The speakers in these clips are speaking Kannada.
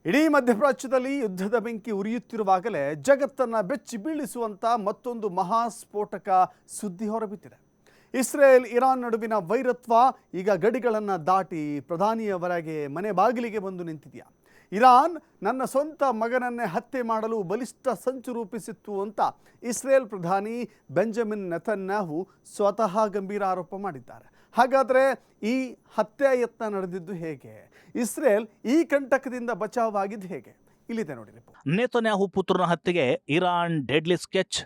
ಇಡೀ ಮಧ್ಯಪ್ರಾಚ್ಯದಲ್ಲಿ ಯುದ್ಧದ ಬೆಂಕಿ ಉರಿಯುತ್ತಿರುವಾಗಲೇ ಜಗತ್ತನ್ನು ಬೆಚ್ಚಿ ಬೀಳಿಸುವಂತ ಮತ್ತೊಂದು ಮಹಾಸ್ಫೋಟಕ ಸುದ್ದಿ ಹೊರಬಿದ್ದಿದೆ. ಇಸ್ರೇಲ್ ಇರಾನ್ ನಡುವಿನ ವೈರತ್ವ ಈಗ ಗಡಿಗಳನ್ನು ದಾಟಿ ಪ್ರಧಾನಿಯವರೆಗೆ ಮನೆ ಬಾಗಿಲಿಗೆ ಬಂದು ನಿಂತಿದೆಯಾ? ಇರಾನ್ ನನ್ನ ಸ್ವಂತ ಮಗನನ್ನೇ ಹತ್ಯೆ ಮಾಡಲು ಬಲಿಷ್ಠ ಸಂಚು ರೂಪಿಸಿತ್ತು ಅಂತ ಇಸ್ರೇಲ್ ಪ್ರಧಾನಿ ಬೆಂಜಮಿನ್ ನೆತನ್ಯಾಹು ಸ್ವತಃ ಗಂಭೀರ ಆರೋಪ ಮಾಡಿದ್ದಾರೆ. ಹಾಗಾದರೆ ಈ ಹತ್ಯೆ ಯತ್ನ ನಡೆದಿದ್ದು ಹೇಗೆ? ಇಸ್ರೇಲ್ ಈ ಕಂಟಕದಿಂದ ಬಚಾವಾಗಿದ್ದು ಹೇಗೆ? ಇಲ್ಲಿದೆ ನೋಡಿ. ನೆತನ್ಯಾಹು ಪುತ್ರನ ಹತ್ಯೆಗೆ ಇರಾನ್ ಡೆಡ್ಲಿ ಸ್ಕೆಚ್,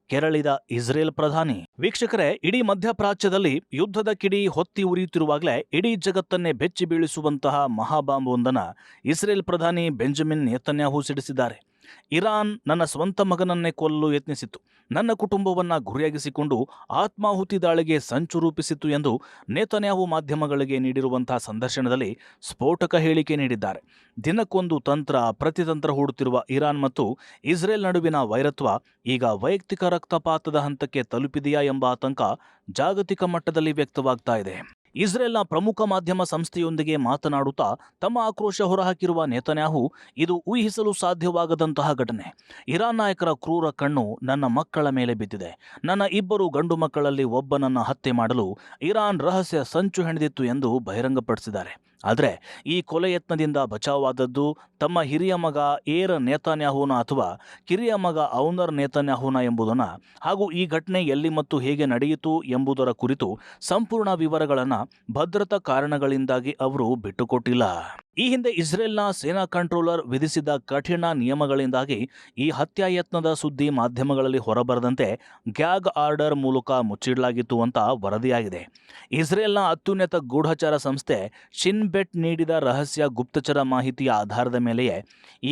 ಕೆರಳಿದ ಇಸ್ರೇಲ್ ಪ್ರಧಾನಿ. ವೀಕ್ಷಕರೇ, ಇಡೀ ಮಧ್ಯಪ್ರಾಚ್ಯದಲ್ಲಿ ಯುದ್ಧದ ಕಿಡಿ ಹೊತ್ತಿ ಉರಿಯುತ್ತಿರುವಾಗಲೇ ಇಡೀ ಜಗತ್ತನ್ನೇ ಬೆಚ್ಚಿ ಬೀಳಿಸುವಂತಹ ಮಹಾಬಾಂಬ್ ಒಂದನ್ನು ಇಸ್ರೇಲ್ ಪ್ರಧಾನಿ ಬೆಂಜಮಿನ್ ನೆತನ್ಯಾಹು ಸಿಡಿಸಿದ್ದಾರೆ. ಇರಾನ್ ನನ್ನ ಸ್ವಂತ ಮಗನನ್ನೇ ಕೊಲ್ಲಲು ಯತ್ನಿಸಿತು, ನನ್ನ ಕುಟುಂಬವನ್ನು ಗುರಿಯಾಗಿಸಿಕೊಂಡು ಆತ್ಮಾಹುತಿ ದಾಳಿಗೆ ಸಂಚು ರೂಪಿಸಿತು ಎಂದು ನೆತನ್ಯಾಹು ಮಾಧ್ಯಮಗಳಿಗೆ ನೀಡಿರುವಂತಹ ಸಂದರ್ಶನದಲ್ಲಿ ಸ್ಫೋಟಕ ಹೇಳಿಕೆ ನೀಡಿದ್ದಾರೆ. ದಿನಕ್ಕೊಂದು ತಂತ್ರ ಪ್ರತಿತಂತ್ರ ಹೂಡುತ್ತಿರುವ ಇರಾನ್ ಮತ್ತು ಇಸ್ರೇಲ್ ನಡುವಿನ ವೈರತ್ವ ಈಗ ವೈಯಕ್ತಿಕ ರಕ್ತಪಾತದ ಹಂತಕ್ಕೆ ತಲುಪಿದೆಯಾ ಎಂಬ ಆತಂಕ ಜಾಗತಿಕ ಮಟ್ಟದಲ್ಲಿ ವ್ಯಕ್ತವಾಗ್ತಾ ಇದೆ. ಇಸ್ರೇಲ್ನ ಪ್ರಮುಖ ಮಾಧ್ಯಮ ಸಂಸ್ಥೆಯೊಂದಿಗೆ ಮಾತನಾಡುತ್ತಾ ತಮ್ಮ ಆಕ್ರೋಶ ಹೊರಹಾಕಿರುವ ನೆತನ್ಯಾಹು, ಇದು ಊಹಿಸಲು ಸಾಧ್ಯವಾಗದಂತಹ ಘಟನೆ. ಇರಾನ್ ನಾಯಕರ ಕ್ರೂರ ಕಣ್ಣು ನನ್ನ ಮಕ್ಕಳ ಮೇಲೆ ಬಿದ್ದಿದೆ. ನನ್ನ ಇಬ್ಬರು ಗಂಡು ಮಕ್ಕಳಲ್ಲಿ ಒಬ್ಬನನ್ನು ಹತ್ಯೆ ಮಾಡಲು ಇರಾನ್ ರಹಸ್ಯ ಸಂಚು ಹೆಣೆದಿತ್ತು ಎಂದು ಬಹಿರಂಗಪಡಿಸಿದ್ದಾರೆ. ಆದರೆ ಈ ಕೊಲೆ ಯತ್ನದಿಂದ ಬಚಾವಾದದ್ದು ತಮ್ಮ ಹಿರಿಯ ಮಗ ಏರ್ ನೆತನ್ಯಾಹುನ ಅಥವಾ ಕಿರಿಯ ಮಗ ಔನರ್ ನೆತನ್ಯಾಹುನ ಎಂಬುದನ್ನು ಹಾಗೂ ಈ ಘಟನೆ ಎಲ್ಲಿ ಮತ್ತು ಹೇಗೆ ನಡೆಯಿತು ಎಂಬುದರ ಕುರಿತು ಸಂಪೂರ್ಣ ವಿವರಗಳನ್ನು ಭದ್ರತಾ ಕಾರಣಗಳಿಂದಾಗಿ ಅವರು ಬಿಟ್ಟುಕೊಟ್ಟಿಲ್ಲ. ಈ ಹಿಂದೆ ಇಸ್ರೇಲ್ನ ಸೇನಾ ಕಂಟ್ರೋಲರ್ ವಿಧಿಸಿದ ಕಠಿಣ ನಿಯಮಗಳಿಂದಾಗಿ ಈ ಹತ್ಯಾಯತ್ನದ ಸುದ್ದಿ ಮಾಧ್ಯಮಗಳಲ್ಲಿ ಹೊರಬರದಂತೆ ಗ್ಯಾಗ್ ಆರ್ಡರ್ ಮೂಲಕ ಮುಚ್ಚಿಡಲಾಗಿತ್ತು ಅಂತ ವರದಿಯಾಗಿದೆ. ಇಸ್ರೇಲ್ನ ಅತ್ಯುನ್ನತ ಗೂಢಚಾರ ಸಂಸ್ಥೆ ಶಿನ್ ಬೆಟ್ ನೀಡಿದ ರಹಸ್ಯ ಗುಪ್ತಚರ ಮಾಹಿತಿಯ ಆಧಾರದ ಮೇಲೆಯೇ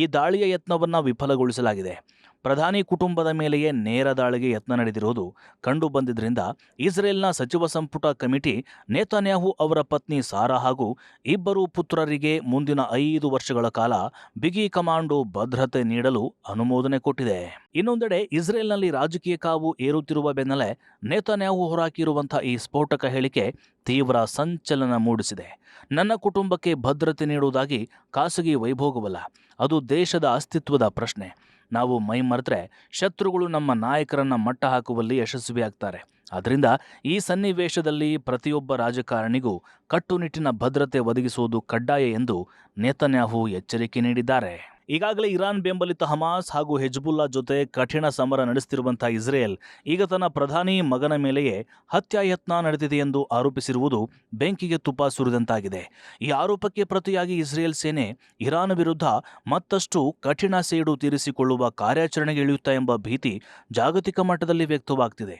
ಈ ದಾಳಿಯ ಯತ್ನವನ್ನು ವಿಫಲಗೊಳಿಸಲಾಗಿದೆ. ಪ್ರಧಾನಿ ಕುಟುಂಬದ ಮೇಲೆಯೇ ನೇರ ದಾಳಿಗೆ ಯತ್ನ ನಡೆದಿರುವುದು ಕಂಡು ಬಂದಿದ್ದರಿಂದ ಇಸ್ರೇಲ್ನ ಸಚಿವ ಸಂಪುಟ ಕಮಿಟಿ ನೆತನ್ಯಾಹು ಅವರ ಪತ್ನಿ ಸಾರಾ ಹಾಗೂ ಇಬ್ಬರು ಪುತ್ರರಿಗೆ ಮುಂದಿನ 5 ವರ್ಷಗಳ ಕಾಲ ಬಿಗಿ ಕಮಾಂಡೋ ಭದ್ರತೆ ನೀಡಲು ಅನುಮೋದನೆ ಕೊಟ್ಟಿದೆ. ಇನ್ನೊಂದೆಡೆ ಇಸ್ರೇಲ್ನಲ್ಲಿ ರಾಜಕೀಯ ಕಾವು ಏರುತ್ತಿರುವ ಬೆನ್ನಲ್ಲೇ ನೆತನ್ಯಾಹು ಹೊರಹಾಕಿರುವಂತಹ ಈ ಸ್ಫೋಟಕ ಹೇಳಿಕೆ ತೀವ್ರ ಸಂಚಲನ ಮೂಡಿಸಿದೆ. ನನ್ನ ಕುಟುಂಬಕ್ಕೆ ಭದ್ರತೆ ನೀಡುವುದಾಗಿ ಖಾಸಗಿ ವೈಭೋಗವಲ್ಲ, ಅದು ದೇಶದ ಅಸ್ತಿತ್ವದ ಪ್ರಶ್ನೆ. ನಾವು ಮೈ ಮರೆತರೆ ಶತ್ರುಗಳು ನಮ್ಮ ನಾಯಕರನ್ನ ಮಟ್ಟ ಹಾಕುವಲ್ಲಿ ಯಶಸ್ವಿಯಾಗ್ತಾರೆ. ಆದ್ದರಿಂದ ಈ ಸನ್ನಿವೇಶದಲ್ಲಿ ಪ್ರತಿಯೊಬ್ಬ ರಾಜಕಾರಣಿಗೂ ಕಟ್ಟುನಿಟ್ಟಿನ ಭದ್ರತೆ ಒದಗಿಸುವುದು ಕಡ್ಡಾಯ ಎಂದು ನೆತನ್ಯಾಹು ಎಚ್ಚರಿಕೆ ನೀಡಿದ್ದಾರೆ. ಈಗಾಗಲೇ ಇರಾನ್ ಬೆಂಬಲಿತ ಹಮಾಸ್ ಹಾಗೂ ಹೆಜ್ಬುಲ್ಲಾ ಜೊತೆ ಕಠಿಣ ಸಮರ ನಡೆಸುತ್ತಿರುವಂತಹ ಇಸ್ರೇಲ್ ಈಗ ತನ್ನ ಪ್ರಧಾನಿ ಮಗನ ಮೇಲೆಯೇ ಹತ್ಯಾಯತ್ನ ನಡೆದಿದೆ ಎಂದು ಆರೋಪಿಸಿರುವುದು ಬೆಂಕಿಗೆ ತುಪ್ಪ ಸುರಿದಂತಾಗಿದೆ. ಈ ಆರೋಪಕ್ಕೆ ಪ್ರತಿಯಾಗಿ ಇಸ್ರೇಲ್ ಸೇನೆ ಇರಾನ್ ವಿರುದ್ಧ ಮತ್ತಷ್ಟು ಕಠಿಣ ಸೇಡು ತೀರಿಸಿಕೊಳ್ಳುವ ಕಾರ್ಯಾಚರಣೆಗೆ ಇಳಿಯುತ್ತಾ ಎಂಬ ಭೀತಿ ಜಾಗತಿಕ ಮಟ್ಟದಲ್ಲಿ ವ್ಯಕ್ತವಾಗ್ತಿದೆ.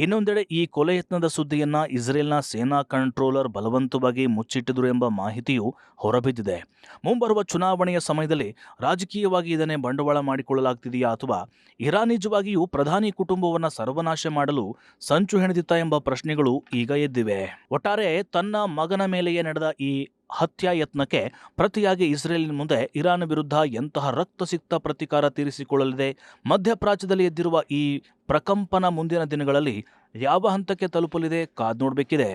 ಇನ್ನೊಂದೆಡೆ ಈ ಕೊಲೆ ಯತ್ನದ ಸುದ್ದಿಯನ್ನ ಇಸ್ರೇಲ್ನ ಸೇನಾ ಕಂಟ್ರೋಲರ್ ಬಲವಂತವಾಗಿ ಮುಚ್ಚಿಟ್ಟಿದ್ರು ಎಂಬ ಮಾಹಿತಿಯು ಹೊರಬಿದ್ದಿದೆ. ಮುಂಬರುವ ಚುನಾವಣೆಯ ಸಮಯದಲ್ಲಿ ರಾಜಕೀಯವಾಗಿ ಇದನ್ನೇ ಬಂಡವಾಳ ಮಾಡಿಕೊಳ್ಳಲಾಗ್ತಿದೆಯಾ ಅಥವಾ ಇರಾನ್ ನಿಜವಾಗಿಯೂ ಪ್ರಧಾನಿ ಕುಟುಂಬವನ್ನು ಸರ್ವನಾಶ ಮಾಡಲು ಸಂಚು ಹೆಣೆದಿತ್ತಾ ಎಂಬ ಪ್ರಶ್ನೆಗಳು ಈಗ ಎದ್ದಿವೆ. ಒಟ್ಟಾರೆ ತನ್ನ ಮಗನ ಮೇಲೆಯೇ ನಡೆದ ಈ ಹತ್ಯಾಯತ್ನಕ್ಕೆ ಪ್ರತಿಯಾಗಿ ಇಸ್ರೇಲಿನ ಮುಂದೆ ಇರಾನ್ ವಿರುದ್ಧ ಎಂತಹ ರಕ್ತಸಿಕ್ತ ಪ್ರತೀಕಾರ ತೀರಿಸಿಕೊಳ್ಳಲಿದೆ? ಮಧ್ಯಪ್ರಾಚ್ಯದಲ್ಲಿ ಎದ್ದಿರುವ ಈ ಪ್ರಕಂಪನ ಮುಂದಿನ ದಿನಗಳಲ್ಲಿ ಯಾವ ಹಂತಕ್ಕೆ ತಲುಪಲಿದೆ? ಕಾದು ನೋಡಬೇಕಿದೆ.